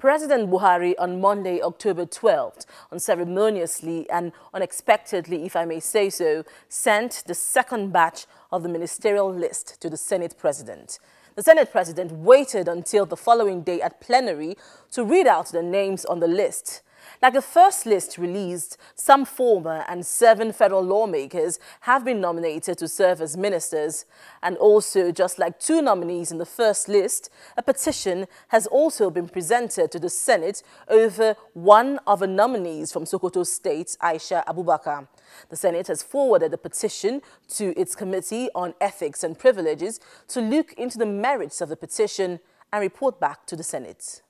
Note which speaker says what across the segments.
Speaker 1: President Buhari on Monday, October 12th, unceremoniously and unexpectedly, if I may say so, sent the second batch of the ministerial list to the Senate President. The Senate President waited until the following day at plenary to read out the names on the list. Like the first list released, some former and 7 federal lawmakers have been nominated to serve as ministers. And also, just like 2 nominees in the first list, a petition has also been presented to the Senate over one of the nominees from Sokoto State, Aisha Abubakar. The Senate has forwarded the petition to its Committee on Ethics and Privileges to look into the merits of the petition and report back to the Senate.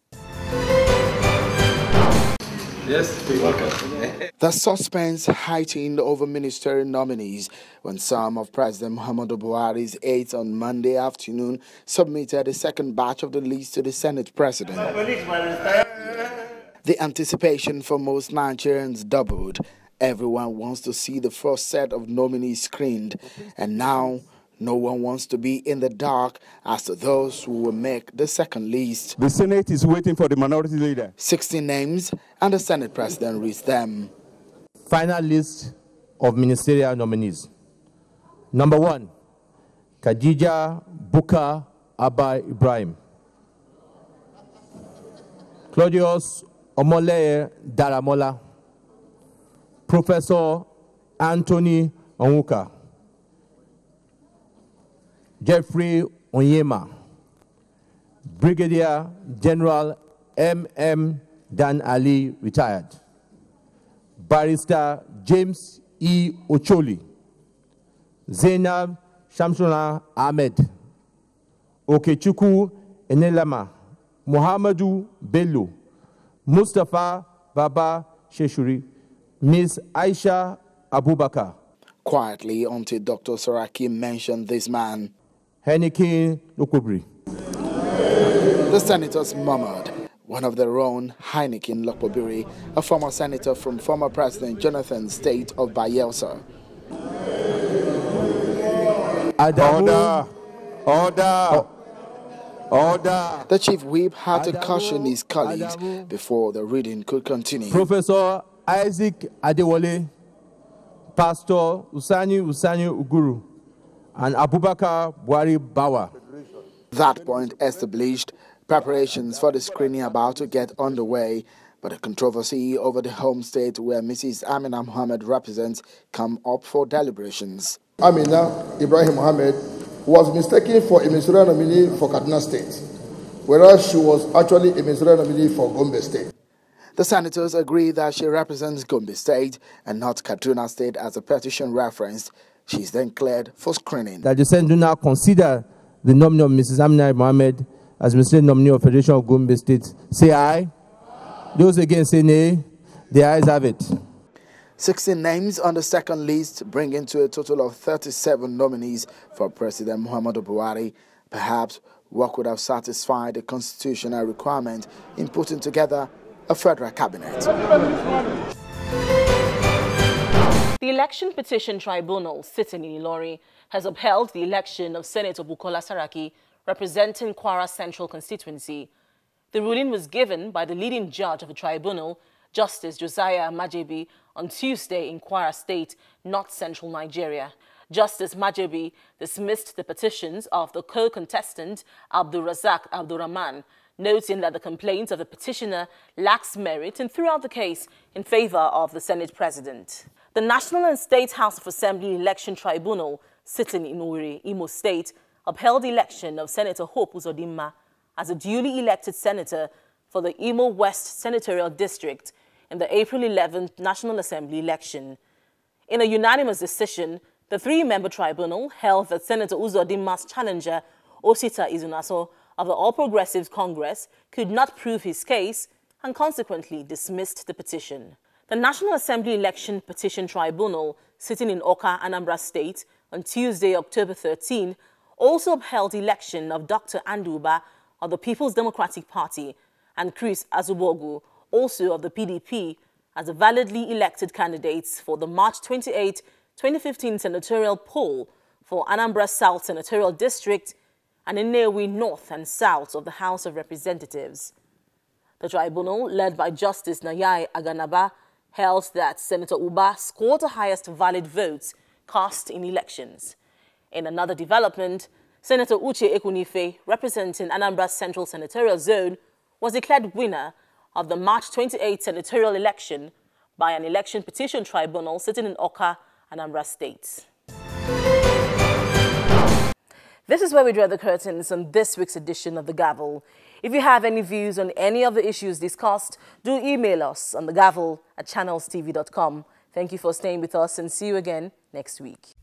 Speaker 2: Yes, you're welcome.
Speaker 3: The suspense heightened over ministerial nominees when some of President Muhammadu Buhari's aides on Monday afternoon submitted a second batch of the list to the Senate President. The anticipation for most Nigerians doubled. Everyone wants to see the first set of nominees screened, and now no one wants to be in the dark as to those who will make the second list.
Speaker 4: The Senate is waiting for the minority leader.
Speaker 3: 16 names, and the Senate President reads them.
Speaker 5: Final list of ministerial nominees. Number 1, Khadija Bukar Abba Ibrahim. Claudius Omoleye Daramola. Professor Anthony Onwuka. Jeffrey Onyema, Brigadier General M.M. Dan Ali, retired. Barrister James E. Ocholi, Zainab Shamsuna Ahmed, Okechukwu Enelama, Muhammadu Bello, Mustafa Baba Sheshuri, Ms. Aisha Abubakar.
Speaker 3: Quietly until Dr. Saraki mentioned this man.
Speaker 5: Henneke Lokobri.
Speaker 3: The senators murmured. One of their own, Heineken Lokobiri, a former senator from former President Jonathan's state of Bayelsa.
Speaker 4: Order! Order! Order!
Speaker 3: The chief whip had to caution his colleagues before the reading could continue.
Speaker 5: Professor Isaac Adewale, Pastor Usani Uguru, and Abubakar Buhari Bawa.
Speaker 3: That point established, preparations for the screening about to get underway, but the controversy over the home state where Mrs. Amina Mohammed represents come up for deliberations.
Speaker 6: Amina Ibrahim Mohammed was mistaken for a ministerial nominee for Kaduna State, whereas she was actually a ministerial nominee for Gombe State.
Speaker 3: The senators agree that she represents Gombe State and not Kaduna State as the petition referenced. She is then cleared for screening.
Speaker 5: That the Senate do now consider the nominee of Mrs. Amina Mohammed as ministerial nominee of Federation of Gombe State. Say aye. Those against say nay. The ayes have it.
Speaker 3: 16 names on the second list, bringing to a total of 37 nominees for President Muhammadu Buhari. Perhaps what could have satisfied the constitutional requirement in putting together a federal cabinet.
Speaker 1: The Election Petition Tribunal sitting in Ilorin has upheld the election of Senator Bukola Saraki representing Kwara Central constituency. The ruling was given by the leading judge of the tribunal, Justice Josiah Majebi, on Tuesday in Kwara State, North Central Nigeria. Justice Majebi dismissed the petitions of the co-contestant Abdul Razak Abdurrahman, noting that the complaint of the petitioner lacks merit and threw out the case in favor of the Senate President. The National and State House of Assembly Election Tribunal, sitting in Uri, Imo State, upheld the election of Senator Hope Uzodimma as a duly elected senator for the Imo West Senatorial District in the April 11th National Assembly election. In a unanimous decision, the 3-member tribunal held that Senator Uzodimma's challenger, Osita Izunaso, of the All Progressives Congress could not prove his case and consequently dismissed the petition. The National Assembly Election Petition Tribunal, sitting in Oka, Anambra State, on Tuesday, October 13, also upheld the election of Dr. Anduba of the People's Democratic Party and Chris Azubogu, also of the PDP, as the validly elected candidates for the March 28, 2015 senatorial poll for Anambra South Senatorial District and Nnewi North and South of the House of Representatives. The tribunal, led by Justice Nayai Aganaba, held that Senator Uba scored the highest valid votes cast in elections. In another development, Senator Uche Ekunife, representing Anambra Central Senatorial Zone, was declared winner of the March 28 senatorial election by an election petition tribunal sitting in Oka, Anambra State. This is where we draw the curtains on this week's edition of The Gavel. If you have any views on any of the issues discussed, do email us on thegavel@channelstv.com. Thank you for staying with us and see you again next week.